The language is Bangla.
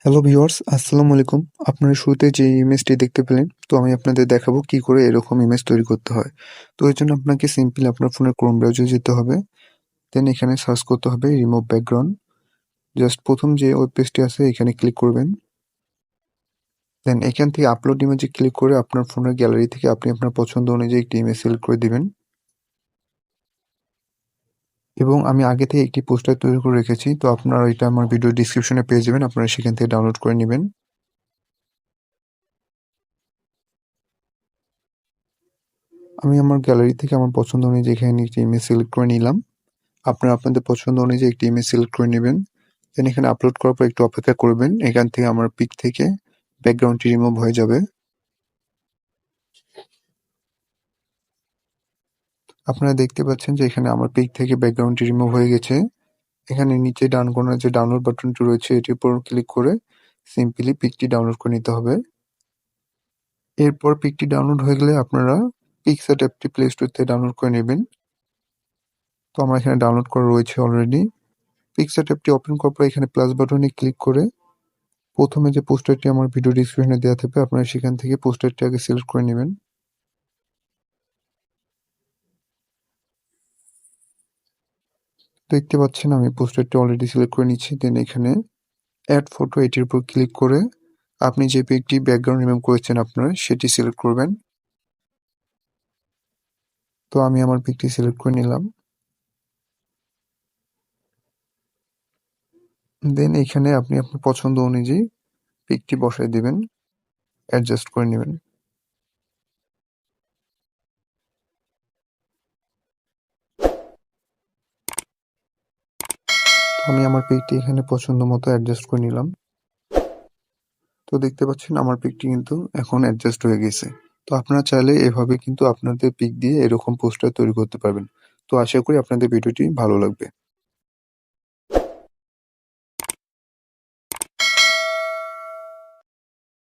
হ্যালো ভিউয়ার্স, আসসালামু আলাইকুম। আপনারা শুরুতে যে ইমেজটি দেখতে পেলেন, তো আমি আপনাদের দেখাবো কি করে এরকম ইমেজ তৈরি করতে হয়। তো এর জন্য আপনাকে সিম্পলি আপনার ফোনের ক্রোম ব্রাউজারে যেতে হবে। দেন এখানে সার্চ করতে হবে রিমুভ ব্যাকগ্রাউন্ড। জাস্ট প্রথম যে ওয়েব পেজটি আছে এখানে ক্লিক করবেন। দেন এখান থেকে আপলোড ইমেজে ক্লিক করে আপনার ফোনের গ্যালারি থেকে আপনি আপনার পছন্দ অনুযায়ী একটি ইমেজ সিলেক্ট করে দিবেন। এবং আমি আগে থেকে একটি পোস্টার তৈরি করে রেখেছি, তো আপনারা এটা আমার ভিডিও ডিসক্রিপশনে পেয়ে যাবেন, আপনারা সেখান থেকে ডাউনলোড করে নেবেন। আমি আমার গ্যালারি থেকে আমার পছন্দ অনুযায়ী এখানে একটি ইমেজ সিলেক্ট করে নিলাম। আপনারা আপনাদের পছন্দ অনুযায়ী একটি ইমেজ সিলেক্ট করে নেবেন। দেন এখানে আপলোড করার পর একটু অপেক্ষা করবেন। এখান থেকে আমার পিক থেকে ব্যাকগ্রাউন্ডটি রিমুভ হয়ে যাবে। আপনারা দেখতে পাচ্ছেন যে এখানে আমার পিক থেকে ব্যাকগ্রাউন্ডটি রিমুভ হয়ে গেছে। এখানে নিচে ডান কোণার যে ডাউনলোড বাটনটি রয়েছে এটির উপর ক্লিক করে সিম্পলি পিকটি ডাউনলোড করে নিতে হবে। এরপর পিকটি ডাউনলোড হয়ে গেলে আপনারা পিক্সার্ট অ্যাপটি প্লে স্টোর থেকে ডাউনলোড করে নেবেন। তো আমার এখানে ডাউনলোড করা রয়েছে অলরেডি। পিক্সার্ট অ্যাপটি ওপেন করার পর এখানে প্লাস বাটনে ক্লিক করে প্রথমে যে পোস্টারটি আমার ভিডিও ডিসক্রিপশনে দেওয়া থাকবে আপনারা সেখান থেকে পোস্টারটি আগে সিলেক্ট করে নেবেন। দেখতে পাচ্ছেন আমি পোস্টারটি অলরেডি সিলেক্ট করে নিচ্ছি। দেন এখানে অ্যাড ফটো এটির উপর ক্লিক করে আপনি যে পিকটি ব্যাকগ্রাউন্ড রিমুভ করেছেন আপনারা সেটি সিলেক্ট করবেন। তো আমি আমার পিকটি সিলেক্ট করে নিলাম। দেন এখানে আপনি আপনার পছন্দ অনুযায়ী পিকটি বসায় দিবেন, অ্যাডজাস্ট করে নেবেন। আমি আমার পিকটি এখানে পছন্দ মতো অ্যাডজাস্ট করে নিলাম। তো দেখতে পাচ্ছেন আমার পিকটি কিন্তু এখন অ্যাডজাস্ট হয়ে গেছে। তো আপনারা চাইলে এভাবে কিন্তু আপনাদের পিক দিয়ে এরকম পোস্টার তৈরি করতে পারবেন। তো আশা করি আপনাদের ভিডিওটি ভালো লাগবে।